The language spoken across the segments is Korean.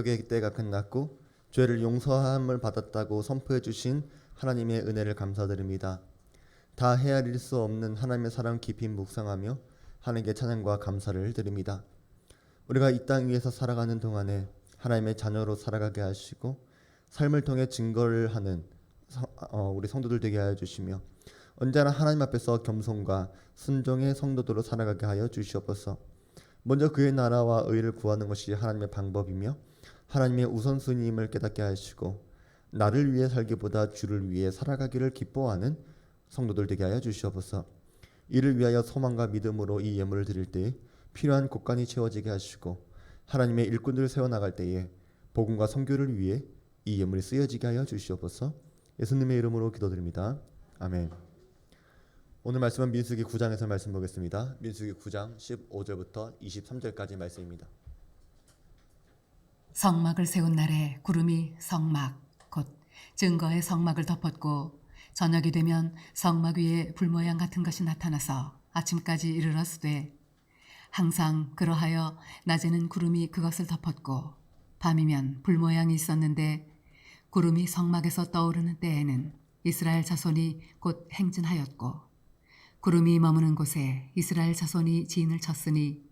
의 때가 끝났고 죄를 용서함을 받았다고 선포해 주신 하나님의 은혜를 감사드립니다. 다 헤아릴 수 없는 하나님의 사랑 깊이 묵상하며 하나님께 찬양과 감사를 드립니다. 우리가 이 땅 위에서 살아가는 동안에 하나님의 자녀로 살아가게 하시고 삶을 통해 증거를 하는 우리 성도들 되게 하여 주시며 언제나 하나님 앞에서 겸손과 순종의 성도들로 살아가게 하여 주시옵소서. 먼저 그의 나라와 의를 구하는 것이 하나님의 방법이며 하나님의 우선순위임을 깨닫게 하시고 나를 위해 살기보다 주를 위해 살아가기를 기뻐하는 성도들 되게 하여 주시옵소서. 이를 위하여 소망과 믿음으로 이 예물을 드릴 때 필요한 곳간이 채워지게 하시고 하나님의 일꾼들을 세워나갈 때에 복음과 선교를 위해 이 예물이 쓰여지게 하여 주시옵소서. 예수님의 이름으로 기도드립니다. 아멘. 오늘 말씀은 민수기 9장에서 말씀 보겠습니다. 민수기 9장 15절부터 23절까지 말씀입니다. 성막을 세운 날에 구름이 성막 곧 증거의 성막을 덮었고 저녁이 되면 성막 위에 불 모양 같은 것이 나타나서 아침까지 이르렀으되 항상 그러하여 낮에는 구름이 그것을 덮었고 밤이면 불 모양이 있었는데 구름이 성막에서 떠오르는 때에는 이스라엘 자손이 곧 행진하였고 구름이 머무는 곳에 이스라엘 자손이 진을 쳤으니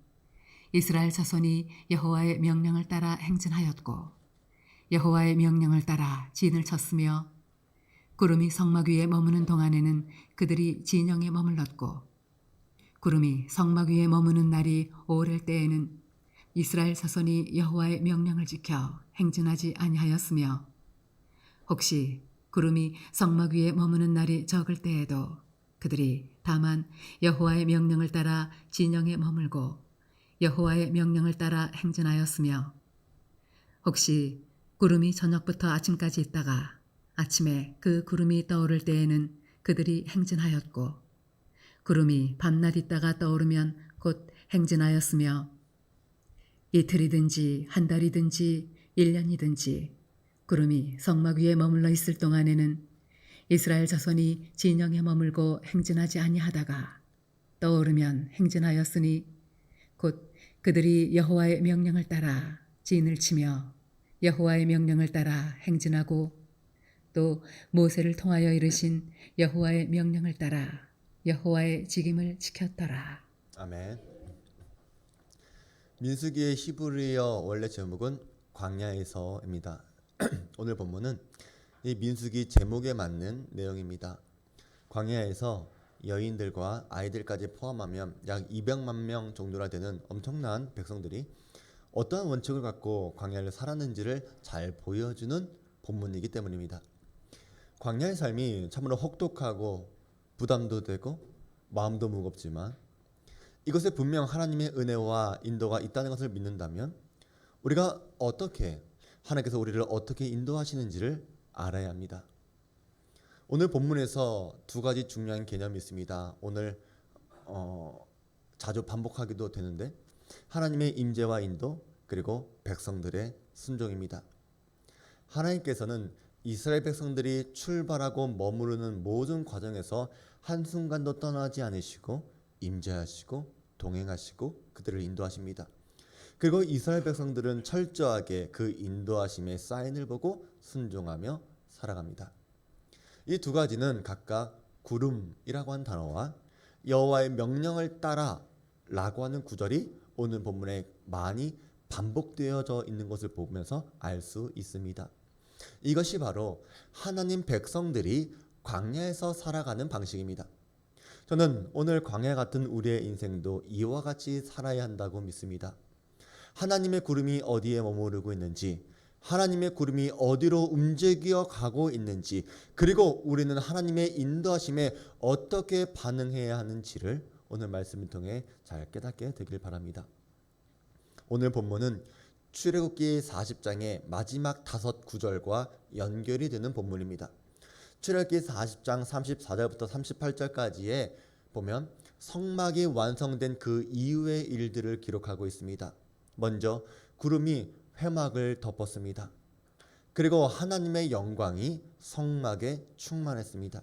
이스라엘 자손이 여호와의 명령을 따라 행진하였고 여호와의 명령을 따라 진을 쳤으며 구름이 성막 위에 머무는 동안에는 그들이 진영에 머물렀고 구름이 성막 위에 머무는 날이 오를 때에는 이스라엘 자손이 여호와의 명령을 지켜 행진하지 아니하였으며 혹시 구름이 성막 위에 머무는 날이 적을 때에도 그들이 다만 여호와의 명령을 따라 진영에 머물고 여호와의 명령을 따라 행진하였으며 혹시 구름이 저녁부터 아침까지 있다가 아침에 그 구름이 떠오를 때에는 그들이 행진하였고 구름이 밤낮 있다가 떠오르면 곧 행진하였으며 이틀이든지 한 달이든지 1년이든지 구름이 성막 위에 머물러 있을 동안에는 이스라엘 자손이 진영에 머물고 행진하지 아니하다가 떠오르면 행진하였으니 곧 그들이 여호와의 명령을 따라 진을 치며 여호와의 명령을 따라 행진하고 또 모세를 통하여 이르신 여호와의 명령을 따라 여호와의 직임을 지켰더라. 아멘. 민수기의 히브리어 원래 제목은 광야에서입니다. 오늘 본문은 이 민수기 제목에 맞는 내용입니다. 광야에서 여인들과 아이들까지 포함하면 약 200만 명 정도나 되는 엄청난 백성들이 어떠한 원칙을 갖고 광야를 살았는지를 잘 보여주는 본문이기 때문입니다. 광야의 삶이 참으로 혹독하고 부담도 되고 마음도 무겁지만 이것에 분명 하나님의 은혜와 인도가 있다는 것을 믿는다면 우리가 어떻게 하나님께서 우리를 어떻게 인도하시는지를 알아야 합니다. 오늘 본문에서 두 가지 중요한 개념이 있습니다. 오늘 자주 반복하기도 되는데 하나님의 임재와 인도 그리고 백성들의 순종입니다. 하나님께서는 이스라엘 백성들이 출발하고 머무르는 모든 과정에서 한순간도 떠나지 않으시고 임재하시고 동행하시고 그들을 인도하십니다. 그리고 이스라엘 백성들은 철저하게 그 인도하심의 사인을 보고 순종하며 살아갑니다. 이 두 가지는 각각 구름이라고 한 단어와 여호와의 명령을 따라 라고 하는 구절이 오늘 본문에 많이 반복되어져 있는 것을 보면서 알 수 있습니다. 이것이 바로 하나님 백성들이 광야에서 살아가는 방식입니다. 저는 오늘 광야 같은 우리의 인생도 이와 같이 살아야 한다고 믿습니다. 하나님의 구름이 어디에 머무르고 있는지, 하나님의 구름이 어디로 움직여 가고 있는지, 그리고 우리는 하나님의 인도하심에 어떻게 반응해야 하는지를 오늘 말씀을 통해 잘 깨닫게 되길 바랍니다. 오늘 본문은 출애굽기 40장의 마지막 5구절과 연결이 되는 본문입니다. 출애굽기 40장 34절부터 38절까지에 보면 성막이 완성된 그 이후의 일들을 기록하고 있습니다. 먼저 구름이 회막을 덮었습니다. 그리고 하나님의 영광이 성막에 충만했습니다.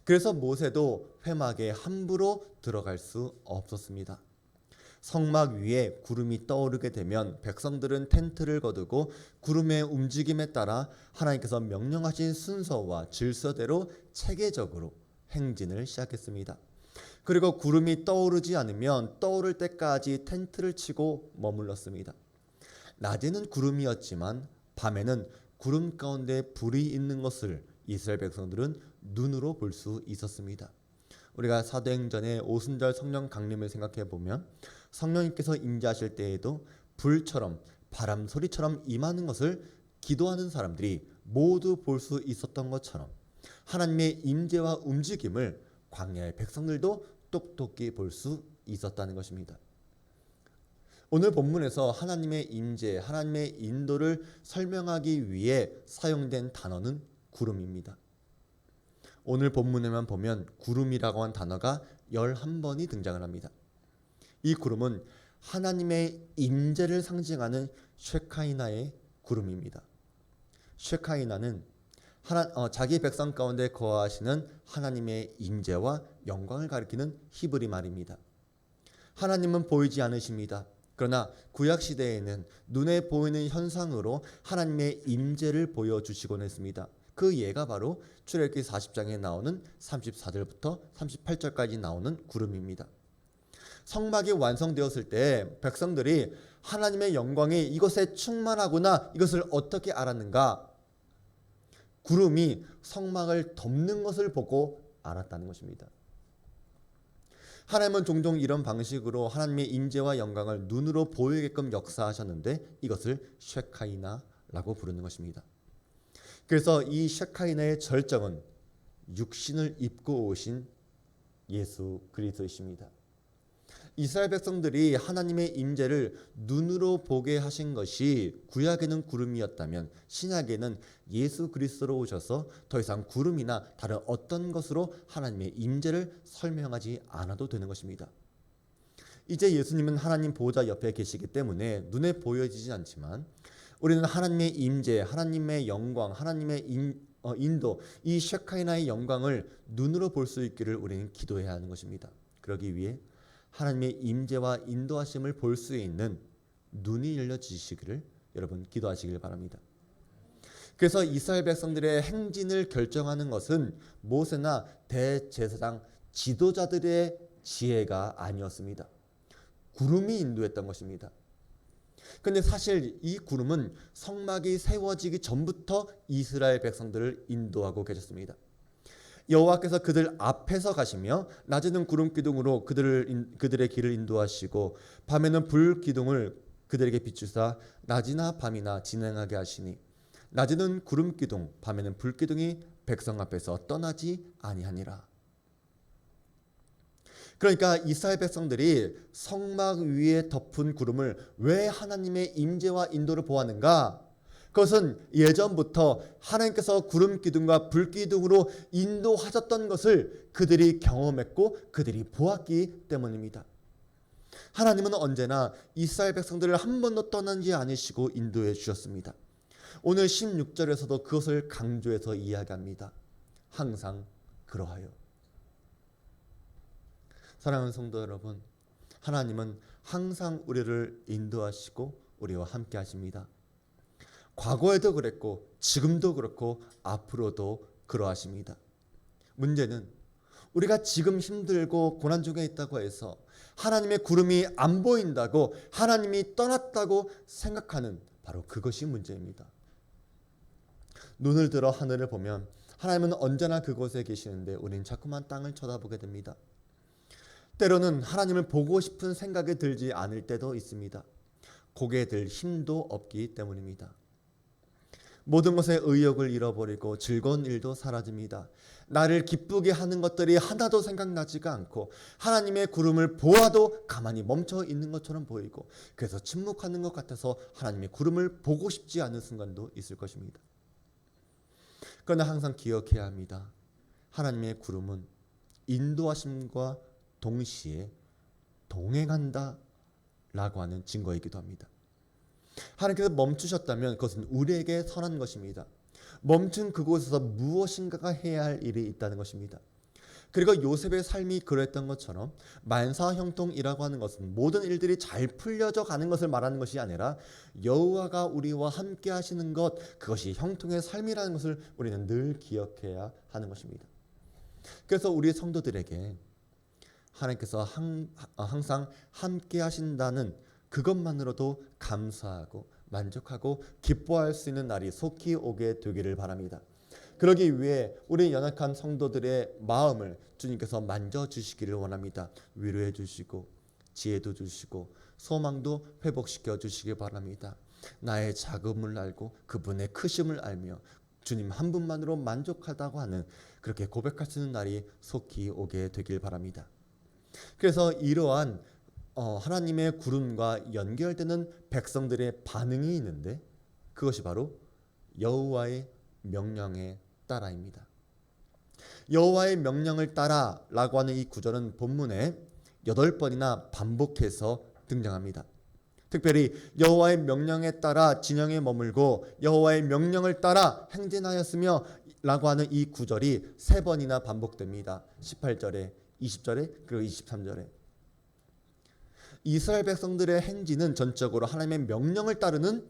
그래서 모세도 회막에 함부로 들어갈 수 없었습니다. 성막 위에 구름이 떠오르게 되면 백성들은 텐트를 거두고 구름의 움직임에 따라 하나님께서 명령하신 순서와 질서대로 체계적으로 행진을 시작했습니다. 그리고 구름이 떠오르지 않으면 떠오를 때까지 텐트를 치고 머물렀습니다. 낮에는 구름이었지만 밤에는 구름 가운데 불이 있는 것을 이스라엘 백성들은 눈으로 볼 수 있었습니다. 우리가 사도행전의 오순절 성령 강림을 생각해 보면 성령님께서 임재하실 때에도 불처럼 바람 소리처럼 임하는 것을 기도하는 사람들이 모두 볼 수 있었던 것처럼 하나님의 임재와 움직임을 광야의 백성들도 똑똑히 볼 수 있었다는 것입니다. 오늘 본문에서 하나님의 임재, 하나님의 인도를 설명하기 위해 사용된 단어는 구름입니다. 오늘 본문에만 보면 구름이라고 한 단어가 11번이 등장을 합니다. 이 구름은 하나님의 임재를 상징하는 쉐카이나의 구름입니다. 쉐카이나는 자기 백성 가운데 거하시는 하나님의 임재와 영광을 가리키는 히브리 말입니다. 하나님은 보이지 않으십니다. 그러나 구약 시대에는 눈에 보이는 현상으로 하나님의 임재를 보여주시곤 했습니다. 그 예가 바로 출애굽기 40장에 나오는 34절부터 38절까지 나오는 구름입니다. 성막이 완성되었을 때 백성들이 하나님의 영광이 이것에 충만하구나, 이것을 어떻게 알았는가? 구름이 성막을 덮는 것을 보고 알았다는 것입니다. 하나님은 종종 이런 방식으로 하나님의 임재와 영광을 눈으로 보이게끔 역사하셨는데 이것을 쉐카이나라고 부르는 것입니다. 그래서 이 쉐카이나의 절정은 육신을 입고 오신 예수 그리스도이십니다. 이스라엘 백성들이 하나님의 임재를 눈으로 보게 하신 것이 구약에는 구름이었다면 신약에는 예수 그리스도로 오셔서 더 이상 구름이나 다른 어떤 것으로 하나님의 임재를 설명하지 않아도 되는 것입니다. 이제 예수님은 하나님 보호자 옆에 계시기 때문에 눈에 보여지지 않지만 우리는 하나님의 임재, 하나님의 영광, 하나님의 인도, 이 쉐카이나의 영광을 눈으로 볼 수 있기를 우리는 기도해야 하는 것입니다. 그러기 위해 하나님의 임재와 인도하심을 볼 수 있는 눈이 열려지시기를 여러분 기도하시길 바랍니다. 그래서 이스라엘 백성들의 행진을 결정하는 것은 모세나 대제사장 지도자들의 지혜가 아니었습니다. 구름이 인도했던 것입니다. 그런데 사실 이 구름은 성막이 세워지기 전부터 이스라엘 백성들을 인도하고 계셨습니다. 여호와께서 그들 앞에서 가시며 낮에는 구름 기둥으로 그들의 길을 인도하시고 밤에는 불 기둥을 그들에게 비추사 낮이나 밤이나 진행하게 하시니 낮에는 구름 기둥 밤에는 불 기둥이 백성 앞에서 떠나지 아니하니라. 그러니까 이스라엘 백성들이 성막 위에 덮은 구름을 왜 하나님의 임재와 인도를 보았는가? 그것은 예전부터 하나님께서 구름 기둥과 불 기둥으로 인도하셨던 것을 그들이 경험했고 그들이 보았기 때문입니다. 하나님은 언제나 이스라엘 백성들을 한 번도 떠나지 않으시고 인도해 주셨습니다. 오늘 16절에서도 그것을 강조해서 이야기합니다. 항상 그러하여. 사랑하는 성도 여러분, 하나님은 항상 우리를 인도하시고 우리와 함께 하십니다. 과거에도 그랬고 지금도 그렇고 앞으로도 그러하십니다. 문제는 우리가 지금 힘들고 고난 중에 있다고 해서 하나님의 구름이 안 보인다고, 하나님이 떠났다고 생각하는 바로 그것이 문제입니다. 눈을 들어 하늘을 보면 하나님은 언제나 그곳에 계시는데 우리는 자꾸만 땅을 쳐다보게 됩니다. 때로는 하나님을 보고 싶은 생각이 들지 않을 때도 있습니다. 고개 들 힘도 없기 때문입니다. 모든 것에 의욕을 잃어버리고 즐거운 일도 사라집니다. 나를 기쁘게 하는 것들이 하나도 생각나지가 않고 하나님의 구름을 보아도 가만히 멈춰 있는 것처럼 보이고 그래서 침묵하는 것 같아서 하나님의 구름을 보고 싶지 않은 순간도 있을 것입니다. 그러나 항상 기억해야 합니다. 하나님의 구름은 인도하심과 동시에 동행한다 라고 하는 증거이기도 합니다. 하나님께서 멈추셨다면 그것은 우리에게 선한 것입니다. 멈춘 그곳에서 무엇인가가 해야 할 일이 있다는 것입니다. 그리고 요셉의 삶이 그랬던 것처럼 만사형통이라고 하는 것은 모든 일들이 잘 풀려져 가는 것을 말하는 것이 아니라 여호와가 우리와 함께 하시는 것, 그것이 형통의 삶이라는 것을 우리는 늘 기억해야 하는 것입니다. 그래서 우리 성도들에게 하나님께서 항상 함께 하신다는 그것만으로도 감사하고 만족하고 기뻐할 수 있는 날이 속히 오게 되기를 바랍니다. 그러기 위해 우리 연약한 성도들의 마음을 주님께서 만져주시기를 원합니다. 위로해 주시고 지혜도 주시고 소망도 회복시켜 주시기 바랍니다. 나의 작음을 알고 그분의 크심을 알며 주님 한 분만으로 만족하다고 하는, 그렇게 고백할 수 있는 날이 속히 오게 되길 바랍니다. 그래서 이러한 하나님의 구름과 연결되는 백성들의 반응이 있는데, 그것이 바로 여호와의 명령에 따라입니다. 여호와의 명령을 따라라고 하는 이 구절은 본문에 8번이나 반복해서 등장합니다. 특별히 여호와의 명령에 따라 진영에 머물고 여호와의 명령을 따라 행진하였으며 라고 하는 이 구절이 3번이나 반복됩니다. 18절에, 20절에, 그리고 23절에. 이스라엘 백성들의 행진은 전적으로 하나님의 명령을 따르는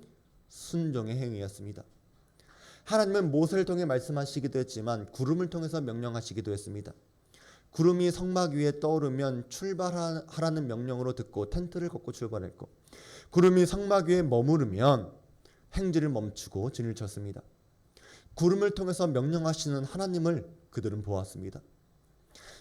순종의 행위였습니다. 하나님은 모세를 통해 말씀하시기도 했지만 구름을 통해서 명령하시기도 했습니다. 구름이 성막 위에 떠오르면 출발하라는 명령으로 듣고 텐트를 걷고 출발했고, 구름이 성막 위에 머무르면 행진을 멈추고 진을 쳤습니다. 구름을 통해서 명령하시는 하나님을 그들은 보았습니다.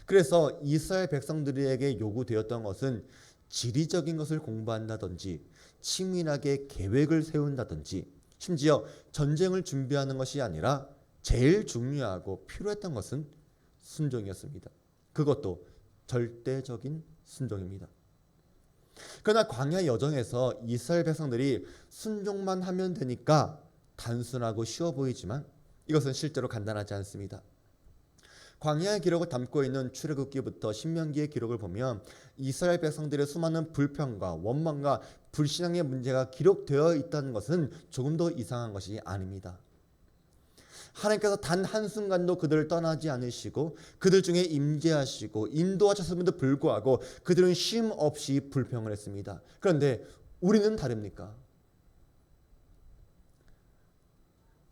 그래서 이스라엘 백성들에게 요구되었던 것은 지리적인 것을 공부한다든지 치밀하게 계획을 세운다든지 심지어 전쟁을 준비하는 것이 아니라 제일 중요하고 필요했던 것은 순종이었습니다. 그것도 절대적인 순종입니다. 그러나 광야 여정에서 이스라엘 백성들이 순종만 하면 되니까 단순하고 쉬워 보이지만 이것은 실제로 간단하지 않습니다. 광야의 기록을 담고 있는 출애굽기부터 신명기의 기록을 보면 이스라엘 백성들의 수많은 불평과 원망과 불신앙의 문제가 기록되어 있다는 것은 조금도 이상한 것이 아닙니다. 하나님께서 단 한순간도 그들을 떠나지 않으시고 그들 중에 임재하시고 인도하셨음에도 불구하고 그들은 쉼 없이 불평을 했습니다. 그런데 우리는 다릅니까?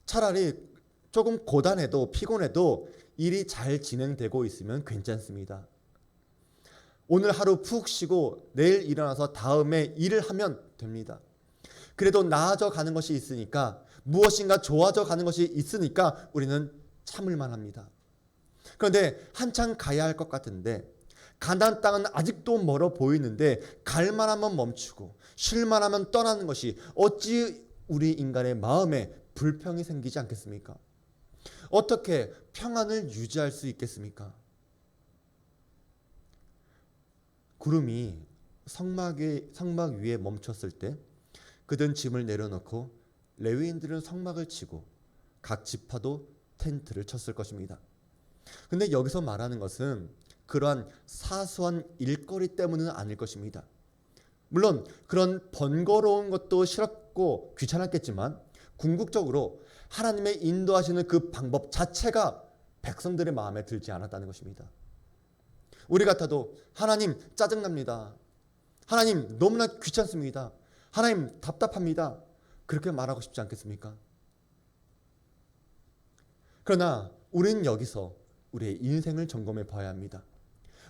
차라리 조금 고단해도 피곤해도 일이 잘 진행되고 있으면 괜찮습니다. 오늘 하루 푹 쉬고 내일 일어나서 다음에 일을 하면 됩니다. 그래도 나아져 가는 것이 있으니까, 무엇인가 좋아져 가는 것이 있으니까 우리는 참을만 합니다. 그런데 한참 가야 할 것 같은데 가나안 땅은 아직도 멀어 보이는데 갈만 하면 멈추고 쉴만 하면 떠나는 것이 어찌 우리 인간의 마음에 불평이 생기지 않겠습니까? 어떻게 평안을 유지할 수 있겠습니까? 구름이 성막 위에 멈췄을 때 그들은 짐을 내려놓고 레위인들은 성막을 치고 각 지파도 텐트를 쳤을 것입니다. 근데 여기서 말하는 것은 그러한 사소한 일거리 때문은 아닐 것입니다. 물론 그런 번거로운 것도 싫었고 귀찮았겠지만 궁극적으로 하나님의 인도하시는 그 방법 자체가 백성들의 마음에 들지 않았다는 것입니다. 우리 같아도 하나님 짜증납니다. 하나님 너무나 귀찮습니다. 하나님 답답합니다. 그렇게 말하고 싶지 않겠습니까? 그러나 우리는 여기서 우리의 인생을 점검해 봐야 합니다.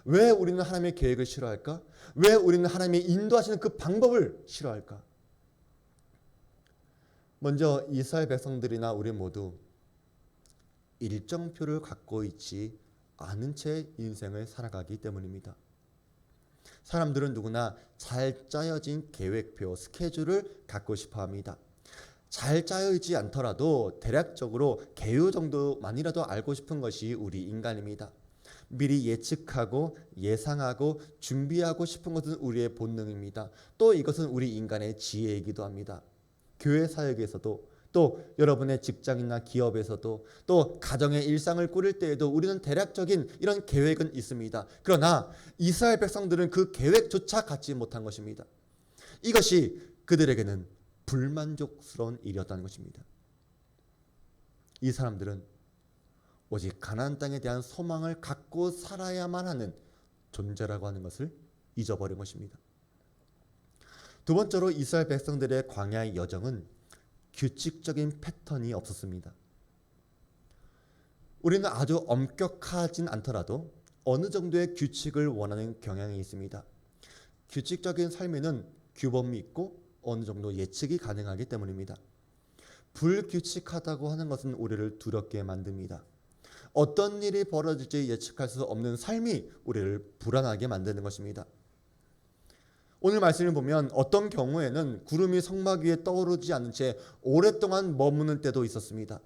왜 우리는 하나님의 계획을 싫어할까? 왜 우리는 하나님의 인도하시는 그 방법을 싫어할까? 먼저 이스라엘 백성들이나 우리 모두 일정표를 갖고 있지 않은 채 인생을 살아가기 때문입니다. 사람들은 누구나 잘 짜여진 계획표, 스케줄을 갖고 싶어 합니다. 잘 짜여있지 않더라도 대략적으로 개요 정도만이라도 알고 싶은 것이 우리 인간입니다. 미리 예측하고 예상하고 준비하고 싶은 것은 우리의 본능입니다. 또 이것은 우리 인간의 지혜이기도 합니다. 교회 사역에서도, 또 여러분의 직장이나 기업에서도, 또 가정의 일상을 꾸릴 때에도 우리는 대략적인 이런 계획은 있습니다. 그러나 이스라엘 백성들은 그 계획조차 갖지 못한 것입니다. 이것이 그들에게는 불만족스러운 일이었다는 것입니다. 이 사람들은 오직 가나안 땅에 대한 소망을 갖고 살아야만 하는 존재라고 하는 것을 잊어버린 것입니다. 두 번째로 이스라엘 백성들의 광야의 여정은 규칙적인 패턴이 없었습니다. 우리는 아주 엄격하진 않더라도 어느 정도의 규칙을 원하는 경향이 있습니다. 규칙적인 삶에는 규범이 있고 어느 정도 예측이 가능하기 때문입니다. 불규칙하다고 하는 것은 우리를 두렵게 만듭니다. 어떤 일이 벌어질지 예측할 수 없는 삶이 우리를 불안하게 만드는 것입니다. 오늘 말씀을 보면 어떤 경우에는 구름이 성막 위에 떠오르지 않은 채 오랫동안 머무는 때도 있었습니다.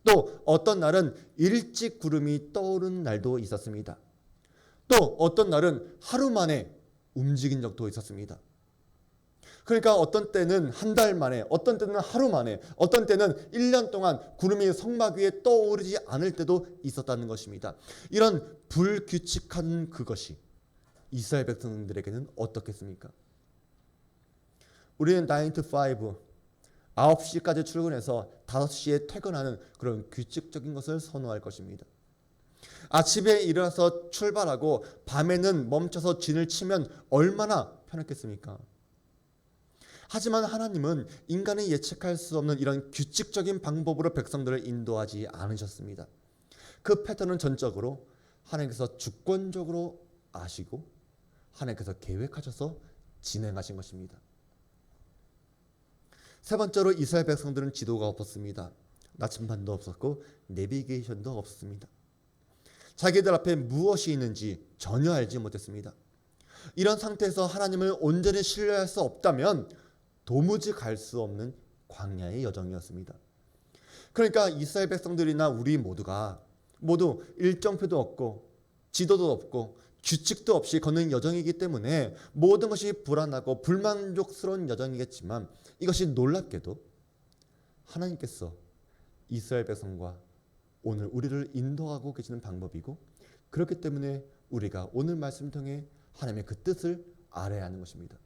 또 어떤 날은 일찍 구름이 떠오른 날도 있었습니다. 또 어떤 날은 하루 만에 움직인 적도 있었습니다. 그러니까 어떤 때는 한 달 만에, 어떤 때는 하루 만에, 어떤 때는 1년 동안 구름이 성막 위에 떠오르지 않을 때도 있었다는 것입니다. 이런 불규칙한 그것이 이스라엘 백성들에게는 어떻겠습니까? 우리는 9 to 5, 9시까지 출근해서 5시에 퇴근하는 그런 규칙적인 것을 선호할 것입니다. 아침에 일어나서 출발하고 밤에는 멈춰서 진을 치면 얼마나 편했겠습니까? 하지만 하나님은 인간이 예측할 수 없는 이런 규칙적인 방법으로 백성들을 인도하지 않으셨습니다. 그 패턴은 전적으로 하나님께서 주권적으로 아시고 하나님께서 계획하셔서 진행하신 것입니다. 세 번째로 이스라엘 백성들은 지도가 없었습니다. 나침반도 없었고 내비게이션도 없었습니다. 자기들 앞에 무엇이 있는지 전혀 알지 못했습니다. 이런 상태에서 하나님을 온전히 신뢰할 수 없다면 도무지 갈 수 없는 광야의 여정이었습니다. 그러니까 이스라엘 백성들이나 우리 모두가 모두 일정표도 없고 지도도 없고 규칙도 없이 걷는 여정이기 때문에 모든 것이 불안하고 불만족스러운 여정이겠지만 이것이 놀랍게도 하나님께서 이스라엘 백성과 오늘 우리를 인도하고 계시는 방법이고 그렇기 때문에 우리가 오늘 말씀 통해 하나님의 그 뜻을 알아야 하는 것입니다.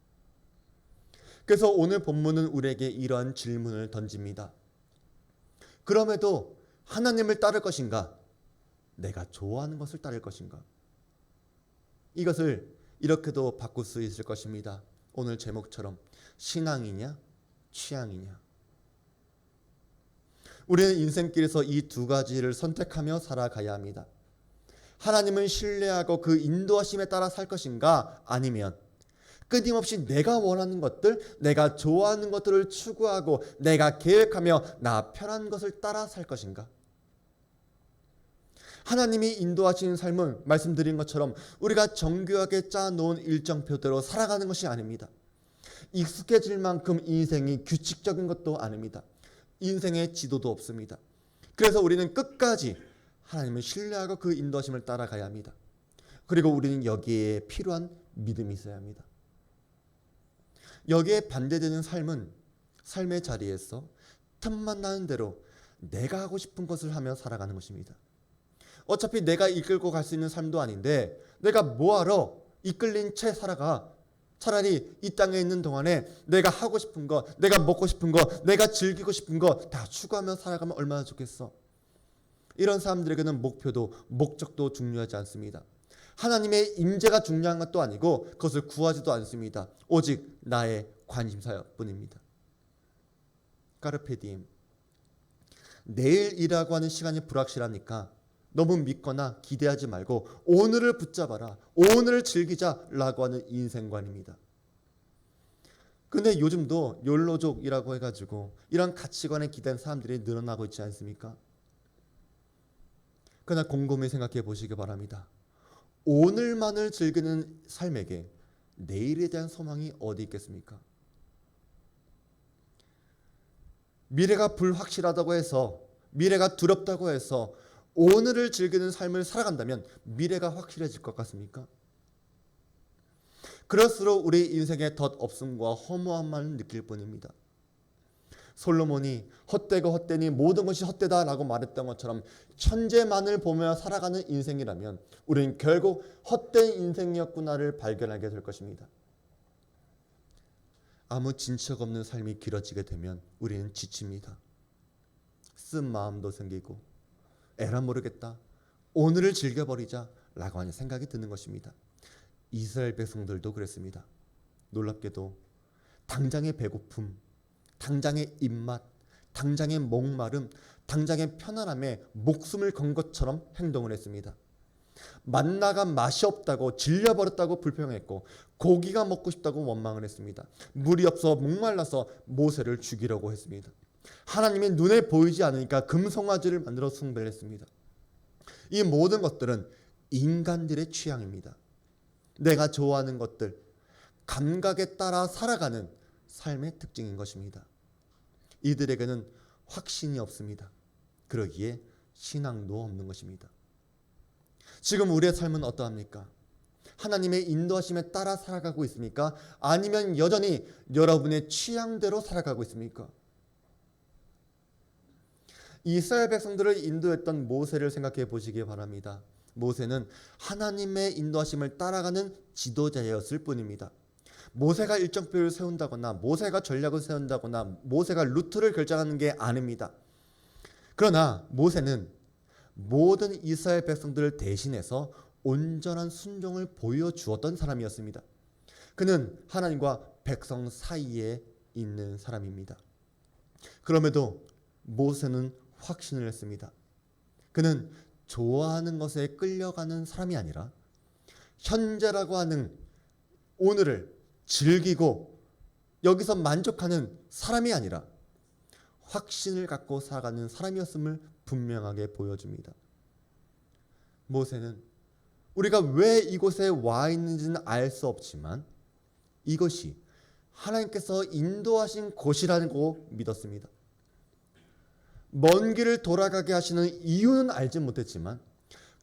그래서 오늘 본문은 우리에게 이러한 질문을 던집니다. 그럼에도 하나님을 따를 것인가? 내가 좋아하는 것을 따를 것인가? 이것을 이렇게도 바꿀 수 있을 것입니다. 오늘 제목처럼 신앙이냐 취향이냐. 우리는 인생길에서 이 두 가지를 선택하며 살아가야 합니다. 하나님을 신뢰하고 그 인도하심에 따라 살 것인가 아니면 끊임없이 내가 원하는 것들, 내가 좋아하는 것들을 추구하고 내가 계획하며 나 편한 것을 따라 살 것인가? 하나님이 인도하시는 삶은 말씀드린 것처럼 우리가 정교하게 짜놓은 일정표대로 살아가는 것이 아닙니다. 익숙해질 만큼 인생이 규칙적인 것도 아닙니다. 인생의 지도도 없습니다. 그래서 우리는 끝까지 하나님을 신뢰하고 그 인도하심을 따라가야 합니다. 그리고 우리는 여기에 필요한 믿음이 있어야 합니다. 여기에 반대되는 삶은 삶의 자리에서 틈만 나는 대로 내가 하고 싶은 것을 하며 살아가는 것입니다. 어차피 내가 이끌고 갈 수 있는 삶도 아닌데 내가 뭐하러 이끌린 채 살아가. 차라리 이 땅에 있는 동안에 내가 하고 싶은 거, 내가 먹고 싶은 거, 내가 즐기고 싶은 거 다 추구하며 살아가면 얼마나 좋겠어. 이런 사람들에게는 목표도 목적도 중요하지 않습니다. 하나님의 임재가 중요한 것도 아니고 그것을 구하지도 않습니다. 오직 나의 관심사뿐입니다. 까르페디엠. 내일이라고 하는 시간이 불확실하니까 너무 믿거나 기대하지 말고 오늘을 붙잡아라. 오늘을 즐기자라고 하는 인생관입니다. 근데 요즘도 욜로족이라고 해가지고 이런 가치관에 기대는 사람들이 늘어나고 있지 않습니까? 그러나 곰곰이 생각해 보시기 바랍니다. 오늘만을 즐기는 삶에게 내일에 대한 소망이 어디 있겠습니까? 미래가 불확실하다고 해서, 미래가 두렵다고 해서 오늘을 즐기는 삶을 살아간다면 미래가 확실해질 것 같습니까? 그럴수록 우리 인생의 덧없음과 허무함만 느낄 뿐입니다. 솔로몬이 헛되고 헛되니 모든 것이 헛되다라고 말했던 것처럼 현재만을 보며 살아가는 인생이라면 우리는 결국 헛된 인생이었구나를 발견하게 될 것입니다. 아무 진척 없는 삶이 길어지게 되면 우리는 지칩니다. 쓴 마음도 생기고 에라 모르겠다. 오늘을 즐겨버리자 라고 하는 생각이 드는 것입니다. 이스라엘 백성들도 그랬습니다. 놀랍게도 당장의 배고픔, 당장의 입맛, 당장의 목마름, 당장의 편안함에 목숨을 건 것처럼 행동을 했습니다. 만나가 맛이 없다고 질려버렸다고 불평했고 고기가 먹고 싶다고 원망을 했습니다. 물이 없어 목말라서 모세를 죽이려고 했습니다. 하나님의 눈에 보이지 않으니까 금송아지를 만들어 숭배를 했습니다. 이 모든 것들은 인간들의 취향입니다. 내가 좋아하는 것들, 감각에 따라 살아가는 삶의 특징인 것입니다. 이들에게는 확신이 없습니다. 그러기에 신앙도 없는 것입니다. 지금 우리의 삶은 어떠합니까? 하나님의 인도하심에 따라 살아가고 있습니까? 아니면 여전히 여러분의 취향대로 살아가고 있습니까? 이스라엘 백성들을 인도했던 모세를 생각해 보시기 바랍니다. 모세는 하나님의 인도하심을 따라가는 지도자였을 뿐입니다. 모세가 일정표를 세운다거나 모세가 전략을 세운다거나 모세가 루트를 결정하는 게 아닙니다. 그러나 모세는 모든 이스라엘 백성들을 대신해서 온전한 순종을 보여주었던 사람이었습니다. 그는 하나님과 백성 사이에 있는 사람입니다. 그럼에도 모세는 확신을 했습니다. 그는 좋아하는 것에 끌려가는 사람이 아니라 현재라고 하는 오늘을 즐기고 여기서 만족하는 사람이 아니라 확신을 갖고 살아가는 사람이었음을 분명하게 보여줍니다. 모세는 우리가 왜 이곳에 와 있는지는 알 수 없지만 이것이 하나님께서 인도하신 곳이라고 믿었습니다. 먼 길을 돌아가게 하시는 이유는 알지 못했지만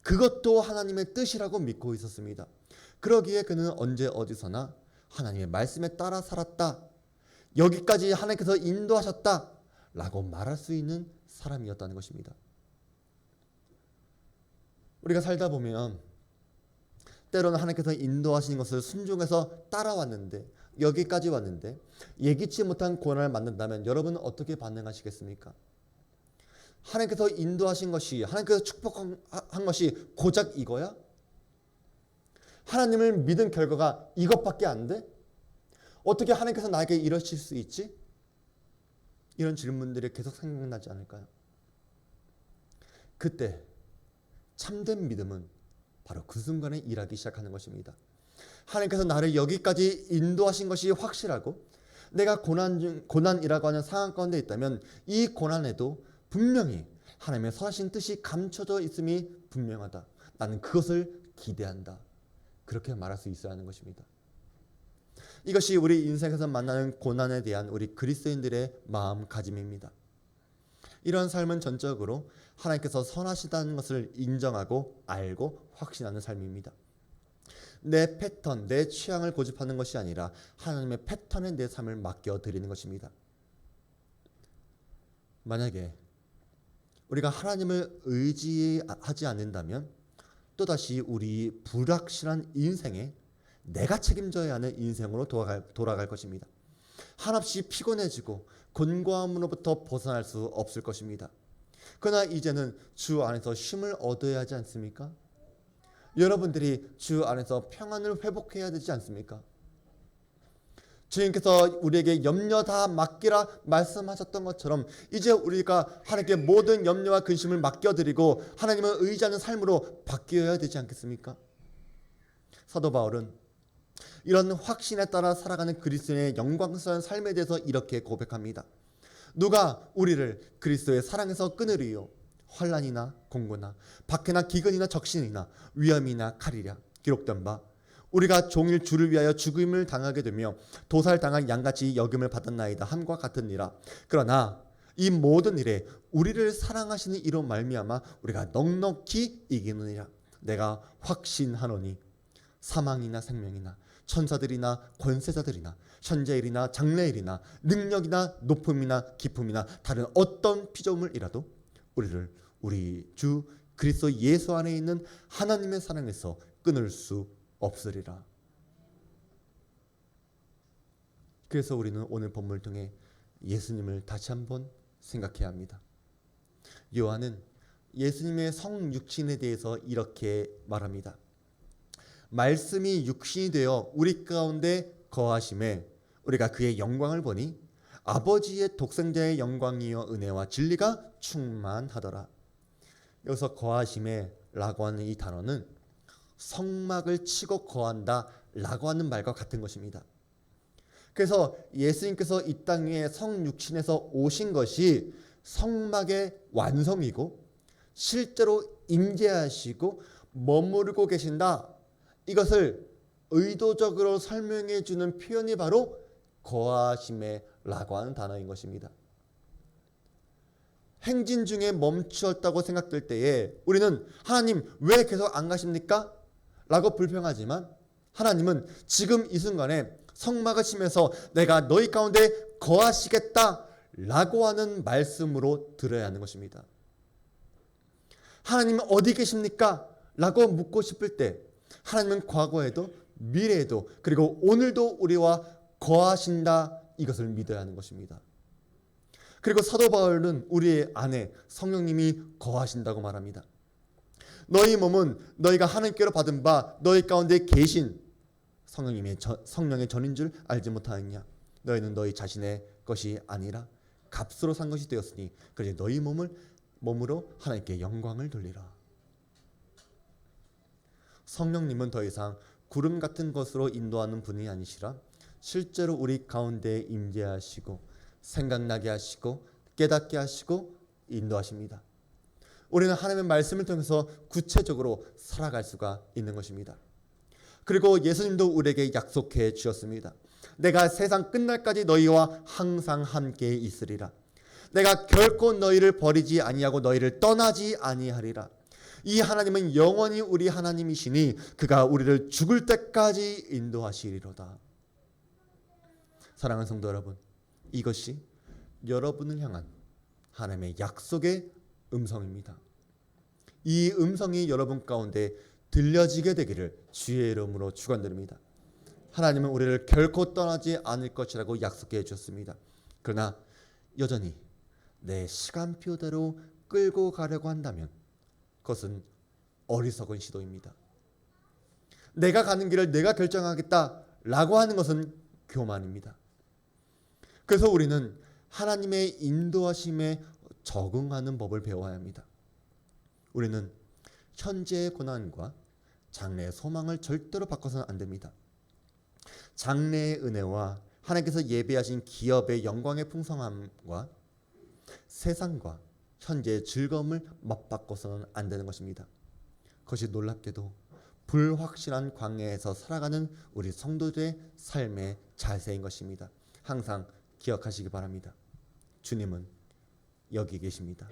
그것도 하나님의 뜻이라고 믿고 있었습니다. 그러기에 그는 언제 어디서나 하나님의 말씀에 따라 살았다. 여기까지 하나님께서 인도하셨다. 라고 말할 수 있는 사람이었다는 것입니다. 우리가 살다 보면 때로는 하나님께서 인도하시는 것을 순종해서 따라왔는데 여기까지 왔는데 예기치 못한 고난을 만난다면 여러분은 어떻게 반응하시겠습니까? 하나님께서 인도하신 것이 하나님께서 축복한 것이 고작 이거야? 하나님을 믿은 결과가 이것밖에 안 돼? 어떻게 하나님께서 나에게 이러실 수 있지? 이런 질문들이 계속 생각나지 않을까요? 그때 참된 믿음은 바로 그 순간에 일하기 시작하는 것입니다. 하나님께서 나를 여기까지 인도하신 것이 확실하고 내가 고난이라고 하는 상황 가운데 있다면 이 고난에도 분명히 하나님의 선하신 뜻이 감춰져 있음이 분명하다. 나는 그것을 기대한다. 그렇게 말할 수 있어야 하는 것입니다. 이것이 우리 인생에서 만나는 고난에 대한 우리 그리스도인들의 마음가짐입니다. 이런 삶은 전적으로 하나님께서 선하시다는 것을 인정하고 알고 확신하는 삶입니다. 내 패턴, 내 취향을 고집하는 것이 아니라 하나님의 패턴에 내 삶을 맡겨드리는 것입니다. 만약에 우리가 하나님을 의지하지 않는다면 또다시 우리 불확실한 인생에 내가 책임져야 하는 인생으로 돌아갈 것입니다. 한없이 피곤해지고 곤고함으로부터 벗어날 수 없을 것입니다. 그러나 이제는 주 안에서 쉼을 얻어야 하지 않습니까? 여러분들이 주 안에서 평안을 회복해야 되지 않습니까? 주님께서 우리에게 염려 다 맡기라 말씀하셨던 것처럼 이제 우리가 하나님께 모든 염려와 근심을 맡겨드리고 하나님을 의지하는 삶으로 바뀌어야 되지 않겠습니까? 사도 바울은 이런 확신에 따라 살아가는 그리스도인의 영광스러운 삶에 대해서 이렇게 고백합니다. 누가 우리를 그리스도의 사랑에서 끊으리요? 환난이나 공고나 박해나 기근이나 적신이나 위험이나 칼이랴. 기록된 바 우리가 종일 주를 위하여 죽임을 당하게 되며 도살당한 양같이 여김을 받았나이다 함과 같으니라. 그러나 이 모든 일에 우리를 사랑하시는 이로 말미암아 우리가 넉넉히 이기느니라. 내가 확신하노니 사망이나 생명이나 천사들이나 권세자들이나 현재일이나 장래일이나 능력이나 높음이나 깊음이나 다른 어떤 피조물이라도 우리를 우리 주 그리스도 예수 안에 있는 하나님의 사랑에서 끊을 수 없으리라. 그래서 우리는 오늘 본문을 통해 예수님을 다시 한번 생각해야 합니다. 요한은 예수님의 성육신에 대해서 이렇게 말합니다. 말씀이 육신이 되어 우리 가운데 거하심에 우리가 그의 영광을 보니 아버지의 독생자의 영광이요 은혜와 진리가 충만하더라. 여기서 거하심에 라고 하는 이 단어는 성막을 치고 거한다 라고 하는 말과 같은 것입니다. 그래서 예수님께서 이 땅 위에 성육신에서 오신 것이 성막의 완성이고 실제로 임재하시고 머무르고 계신다. 이것을 의도적으로 설명해 주는 표현이 바로 거하심에 라고 하는 단어인 것입니다. 행진 중에 멈추었다고 생각될 때에 우리는 하나님 왜 계속 안 가십니까? 라고 불평하지만 하나님은 지금 이 순간에 성막을 치면서 내가 너희 가운데 거하시겠다 라고 하는 말씀으로 들어야 하는 것입니다. 하나님은 어디 계십니까? 라고 묻고 싶을 때 하나님은 과거에도 미래에도 그리고 오늘도 우리와 거하신다 이것을 믿어야 하는 것입니다. 그리고 사도 바울은 우리의 안에 성령님이 거하신다고 말합니다. 너희 몸은 너희가 하나님께로 받은 바 너희 가운데 계신 성령의 전인 줄 알지 못하느냐. 너희는 너희 자신의 것이 아니라 값으로 산 것이 되었으니 그래서 너희 몸으로 하나님께 영광을 돌리라. 성령님은 더 이상 구름 같은 것으로 인도하는 분이 아니시라 실제로 우리 가운데 임재하시고 생각나게 하시고 깨닫게 하시고 인도하십니다. 우리는 하나님의 말씀을 통해서 구체적으로 살아갈 수가 있는 것입니다. 그리고 예수님도 우리에게 약속해 주셨습니다. 내가 세상 끝날까지 너희와 항상 함께 있으리라. 내가 결코 너희를 버리지 아니하고 너희를 떠나지 아니하리라. 이 하나님은 영원히 우리 하나님이시니 그가 우리를 죽을 때까지 인도하시리로다. 사랑하는 성도 여러분, 이것이 여러분을 향한 하나님의 약속의 음성입니다. 이 음성이 여러분 가운데 들려지게 되기를 주의 이름으로 축원드립니다. 하나님은 우리를 결코 떠나지 않을 것이라고 약속해 주셨습니다. 그러나 여전히 내 시간표대로 끌고 가려고 한다면 그것은 어리석은 시도입니다. 내가 가는 길을 내가 결정하겠다라고 하는 것은 교만입니다. 그래서 우리는 하나님의 인도하심에 적응하는 법을 배워야 합니다. 우리는 현재의 고난과 장래의 소망을 절대로 바꿔서는 안 됩니다. 장래의 은혜와 하나님께서 예배하신 기업의 영광의 풍성함과 세상과 현재의 즐거움을 맞바꿔서는 안 되는 것입니다. 그것이 놀랍게도 불확실한 광야에서 살아가는 우리 성도들의 삶의 자세인 것입니다. 항상 기억하시기 바랍니다. 주님은 여기 계십니다.